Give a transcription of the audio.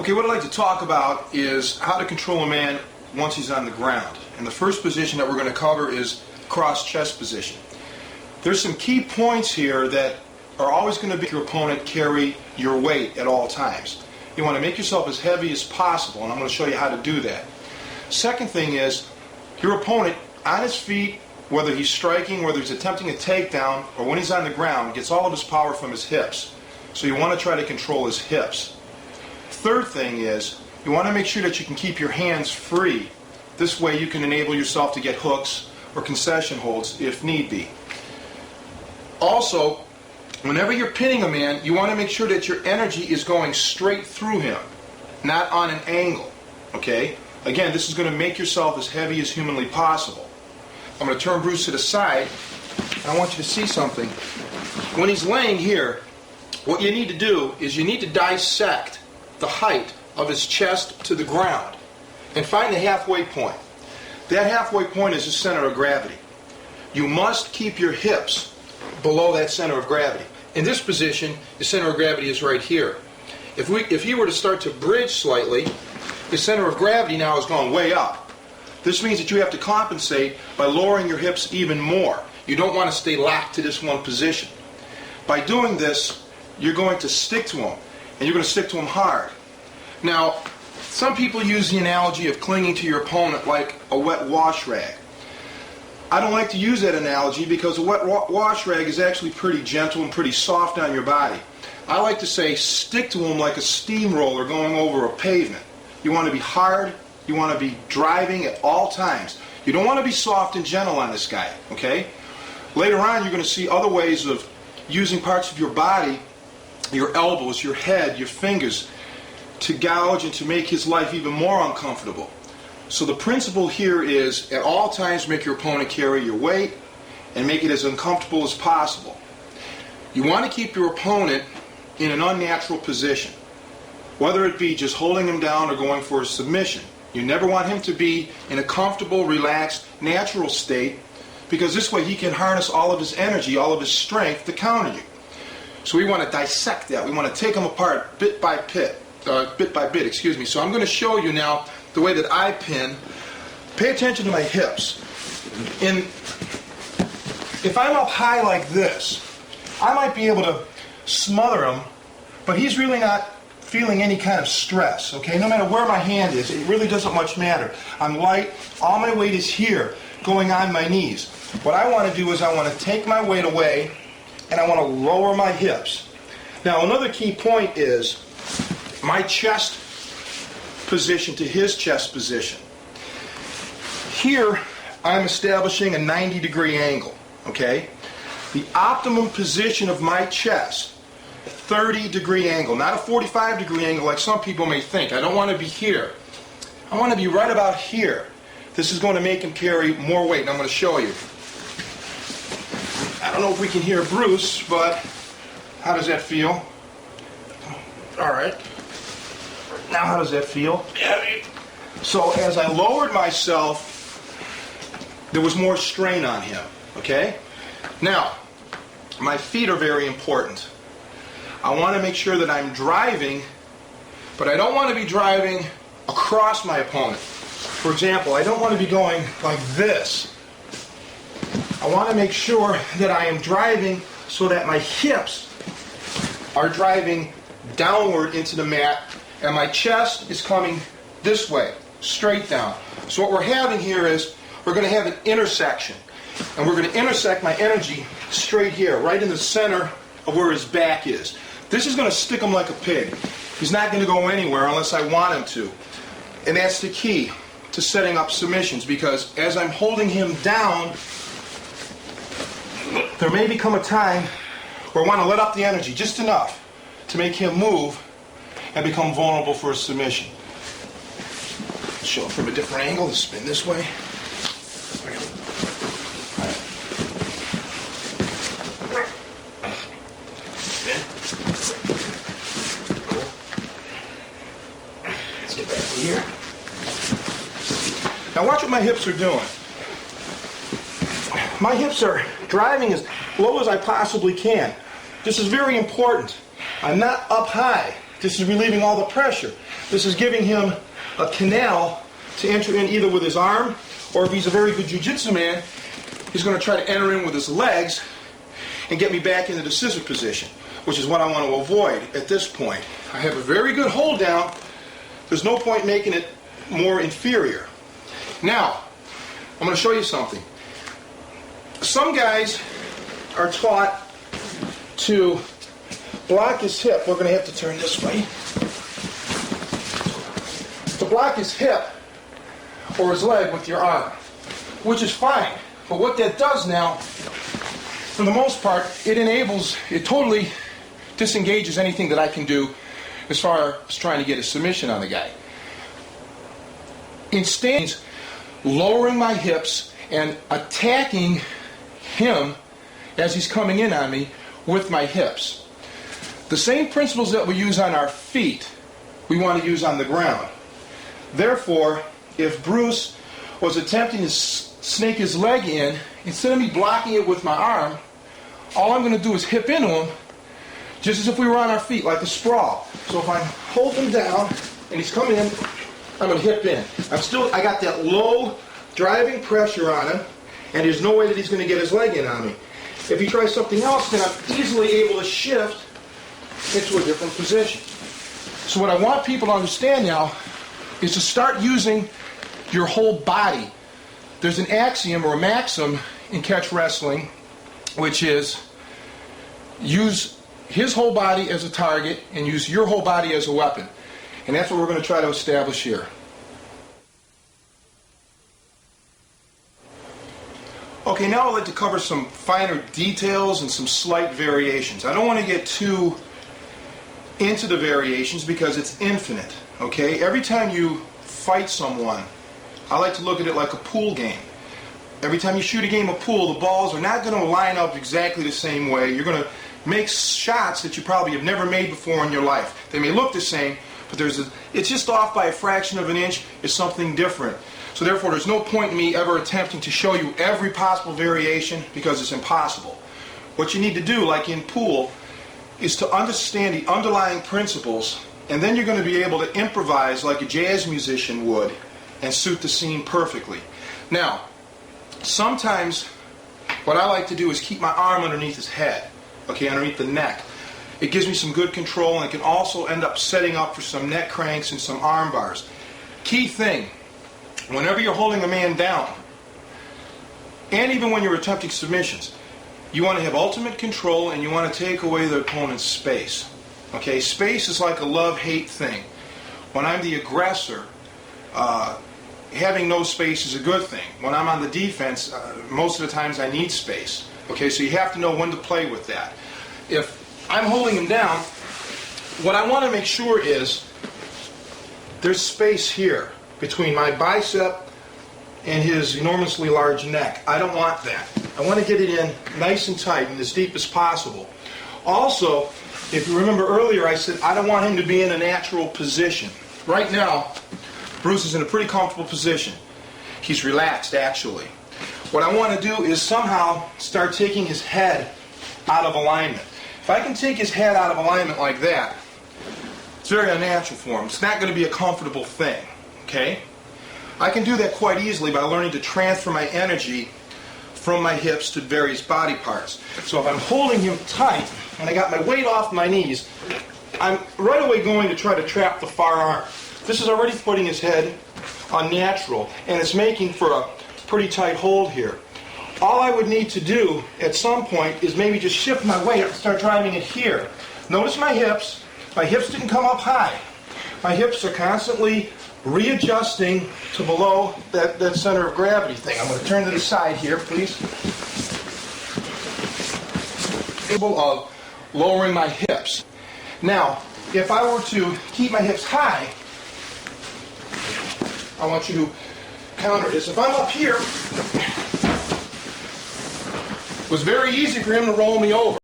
Okay, what I'd like to talk about is how to control a man once he's on the ground. And the first position that we're going to cover is cross chest position. There's some key points here that are always going to make your opponent carry your weight at all times. You want to make yourself as heavy as possible, and I'm going to show you how to do that. Second thing is, your opponent on his feet, whether he's striking, whether he's attempting a takedown, or when he's on the ground, gets all of his power from his hips. So you want to try to control his hips. Third thing is, you want to make sure that you can keep your hands free. This way you can enable yourself to get hooks or concession holds if need be. Also, whenever you're pinning a man, you want to make sure that your energy is going straight through him, not on an angle. Okay? Again, this is going to make yourself as heavy as humanly possible. I'm going to turn Bruce to the side, and I want you to see something. When he's laying here, what you need to do is you need to dissect the height of his chest to the ground and find the halfway point. That halfway point is the center of gravity. You must keep your hips below that center of gravity. In this position, the center of gravity is right here. If he were to start to bridge slightly, the center of gravity now has gone way up. This means that you have to compensate by lowering your hips even more. You don't want to stay locked to this one position. By doing this, you're going to stick to him, and you're going to stick to him hard. Now, some people use the analogy of clinging to your opponent like a wet wash rag. I don't like to use that analogy because a wet wash rag is actually pretty gentle and pretty soft on your body. I like to say stick to him like a steamroller going over a pavement. You want to be hard, you want to be driving at all times. You don't want to be soft and gentle on this guy, okay? Later on, you're going to see other ways of using parts of your body, your elbows, your head, your fingers, to gouge and to make his life even more uncomfortable. So the principle here is, at all times, make your opponent carry your weight and make it as uncomfortable as possible. You want to keep your opponent in an unnatural position, whether it be just holding him down or going for a submission. You never want him to be in a comfortable, relaxed, natural state, because this way he can harness all of his energy, all of his strength to counter you. So we want to dissect that. We want to take them apart bit by bit. So I'm going to show you now the way that I pin. Pay attention to my hips. If I'm up high like this, I might be able to smother him, but he's really not feeling any kind of stress, okay? No matter where my hand is, it really doesn't much matter. I'm light, all my weight is here, going on my knees. What I want to do is I want to take my weight away, and I want to lower my hips. Now, another key point is my chest position to his chest position. Here, I'm establishing a 90-degree angle, okay? The optimum position of my chest, 30-degree angle, not a 45-degree angle like some people may think. I don't want to be here. I want to be right about here. This is going to make him carry more weight, and I'm going to show you. I don't know if we can hear Bruce, but how does that feel? All right. Now how does that feel? So as I lowered myself, there was more strain on him, okay? Now, my feet are very important. I want to make sure that I'm driving, but I don't want to be driving across my opponent. For example, I don't want to be going like this. I want to make sure that I am driving so that my hips are driving downward into the mat, and my chest is coming this way, straight down. So what we're having here is we're going to have an intersection, and we're going to intersect my energy straight here, right in the center of where his back is. This is going to stick him like a pig. He's not going to go anywhere unless I want him to. And that's the key to setting up submissions, because as I'm holding him down, there may become a time where I want to let up the energy just enough to make him move and become vulnerable for a submission. Show it from a different angle. Let's spin this way. Let's get back to here. Now watch what my hips are doing. My hips are driving as low as I possibly can. This is very important. I'm not up high. This is relieving all the pressure. This is giving him a canal to enter in either with his arm, or if he's a very good jiu-jitsu man, he's going to try to enter in with his legs and get me back into the scissor position, which is what I want to avoid at this point. I have a very good hold down. There's no point making it more inferior. Now, I'm going to show you something. Some guys are taught to block his hip. We're going to have to turn this way. To block his hip or his leg with your arm, which is fine. But what that does now, for the most part, it totally disengages anything that I can do as far as trying to get a submission on the guy. Instead, lowering my hips and attacking him as he's coming in on me with my hips. The same principles that we use on our feet, we want to use on the ground. Therefore, if Bruce was attempting to snake his leg in, instead of me blocking it with my arm, all I'm going to do is hip into him, just as if we were on our feet, like a sprawl. So if I hold him down and he's coming in, I'm going to hip in. I got that low driving pressure on him, and there's no way that he's going to get his leg in on me. If he tries something else, then I'm easily able to shift into a different position. So what I want people to understand now is to start using your whole body. There's an axiom or a maxim in catch wrestling, which is use his whole body as a target and use your whole body as a weapon. And that's what we're going to try to establish here. Okay, now I'd like to cover some finer details and some slight variations. I don't want to get too into the variations because it's infinite, okay? Every time you fight someone, I like to look at it like a pool game. Every time you shoot a game of pool, the balls are not going to line up exactly the same way. You're going to make shots that you probably have never made before in your life. They may look the same, but it's just off by a fraction of an inch. It's something different. So therefore, there's no point in me ever attempting to show you every possible variation because it's impossible. What you need to do, like in pool, is to understand the underlying principles, and then you're going to be able to improvise like a jazz musician would and suit the scene perfectly. Now, sometimes what I like to do is keep my arm underneath his head, okay, underneath the neck. It gives me some good control, and it can also end up setting up for some neck cranks and some arm bars. Key thing, whenever you're holding a man down, and even when you're attempting submissions, you want to have ultimate control and you want to take away the opponent's space. Okay, space is like a love-hate thing. When I'm the aggressor, having no space is a good thing. When I'm on the defense, most of the times I need space. Okay, so you have to know when to play with that. If I'm holding him down, what I want to make sure is there's space here between my bicep and his enormously large neck. I don't want that. I want to get it in nice and tight and as deep as possible. Also, if you remember earlier, I said I don't want him to be in a natural position. Right now, Bruce is in a pretty comfortable position. He's relaxed, actually. What I want to do is somehow start taking his head out of alignment. If I can take his head out of alignment like that, it's very unnatural for him. It's not going to be a comfortable thing, okay? I can do that quite easily by learning to transfer my energy from my hips to various body parts. So if I'm holding him tight and I got my weight off my knees, I'm right away going to try to trap the far arm. This is already putting his head unnatural, and it's making for a pretty tight hold here. All I would need to do at some point is maybe just shift my weight and start driving it here. Notice my hips. My hips didn't come up high. My hips are constantly readjusting to below that center of gravity thing. I'm going to turn to the side here, please. Able of lowering my hips. Now, if I were to keep my hips high, I want you to counter this. If I'm up here, it was very easy for him to roll me over.